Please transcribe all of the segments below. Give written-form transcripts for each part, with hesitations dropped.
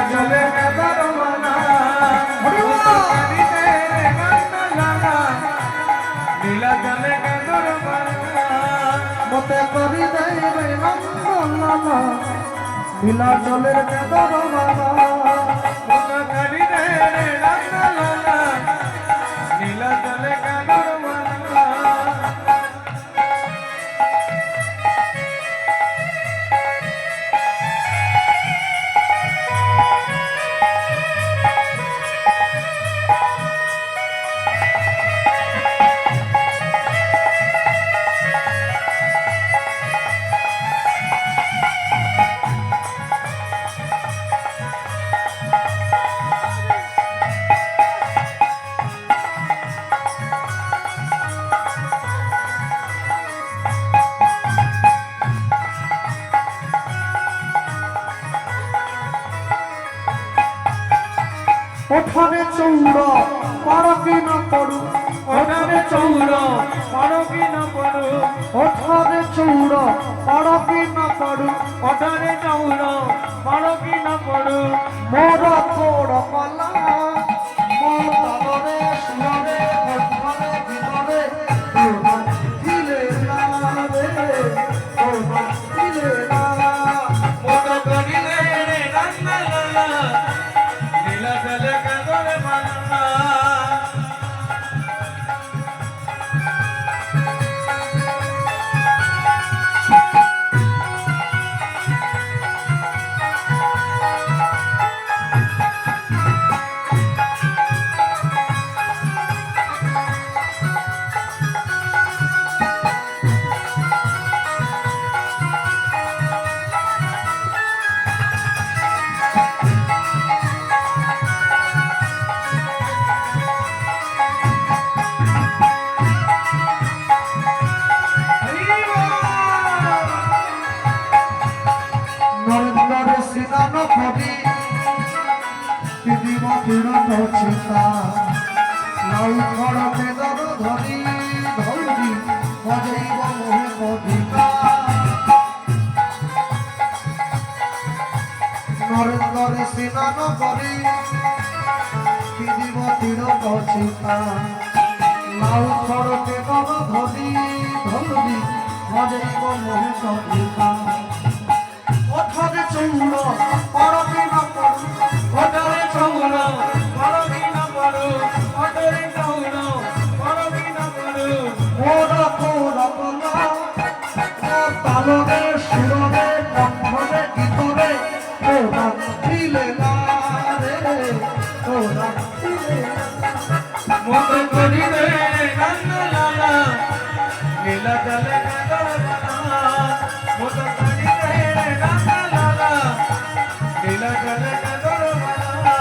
জলে কেদার মালা নীলা জলে কেদার মালা মতে করি দেবে নন্দলালা নীলা জলের কেদার মালা মতে করি দেবে নন্দলালা নীলা জলে কেদার মালা ওঠানে চৌড় পারো কি না পড়ু ওঠানে চৌড় পারো কি না পড়ু ওঠানে চৌড় পারো কি না পড়ু ওঠানে চৌড় পারো কি না পড়ু মোর কোড় পালা মোর তালরে সুরে ওঠানে ভিতরে দিলে না রে ওঠা দিলে না মোর করিলে রে রান্না নীলা জলে কেদার মালা সিনানো কবি দিদিম তীরথ চিতা লাউ খড় বেদর ধরি ধরি বজাইব মোহে কবিতা নরেন্দ্রে সিনানো কবি দিদিম তীরথ চিতা লাউ খড় বেদর ধরি ধরি বজাইব মোহে কবিতা ওঠানে চৌড় পারো কি না পড়ু ওঠানে চৌড় পারো কি না পড়ু ওঠানে চৌড় পারো কি না পড়ু ওরা কোরা পালা তালরে সুরে কণ্ঠরে গীতরে ওরা দিলে না রে ওরা দিলে মতে করি রে নন্দলালা নীলা জলে কেদার মালা মতে করি রে নন্দলালা নীলা জলে কেদার মালা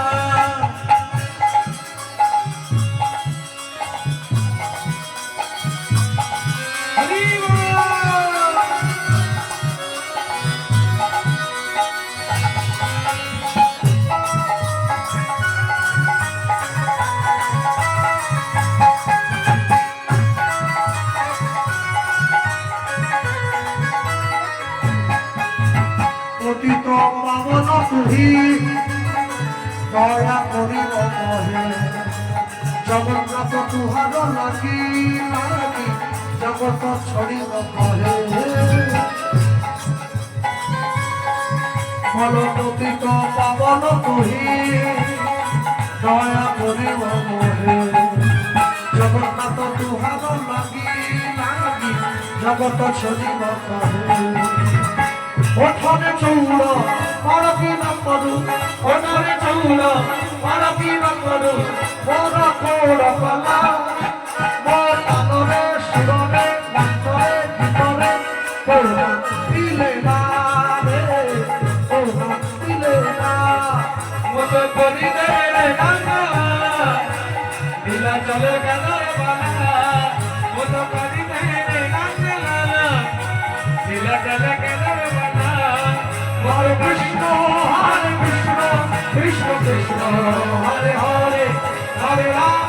হরি পতিত পাবন তুহি দয়া করিব কহে জগন্নাথ তুহার লাগি লাগি জগত ছড়িব কহে বল পতিত পাবন তুহি দয়া করিব কহে জগন্নাথ তুহার লাগি লাগি জগত ছড়িব কহে ওঠানে চৌড় পারো কি না পড়ু ওঠানে চৌড় পারো কি না পড়ু মোর কোড় পালা মোর তালরে সুরে কণ্ঠরে ভিতরে কোড়া দিলে না রে কোড়া দিলে না মতে করি দে রে রান্না নীলা জলে কেদার মালা মতে করি দে রে রান্না নীলা জলে কেদার মালা হরে কৃষ্ণ কৃষ্ণ কৃষ্ণ হরে হরে হরে রাম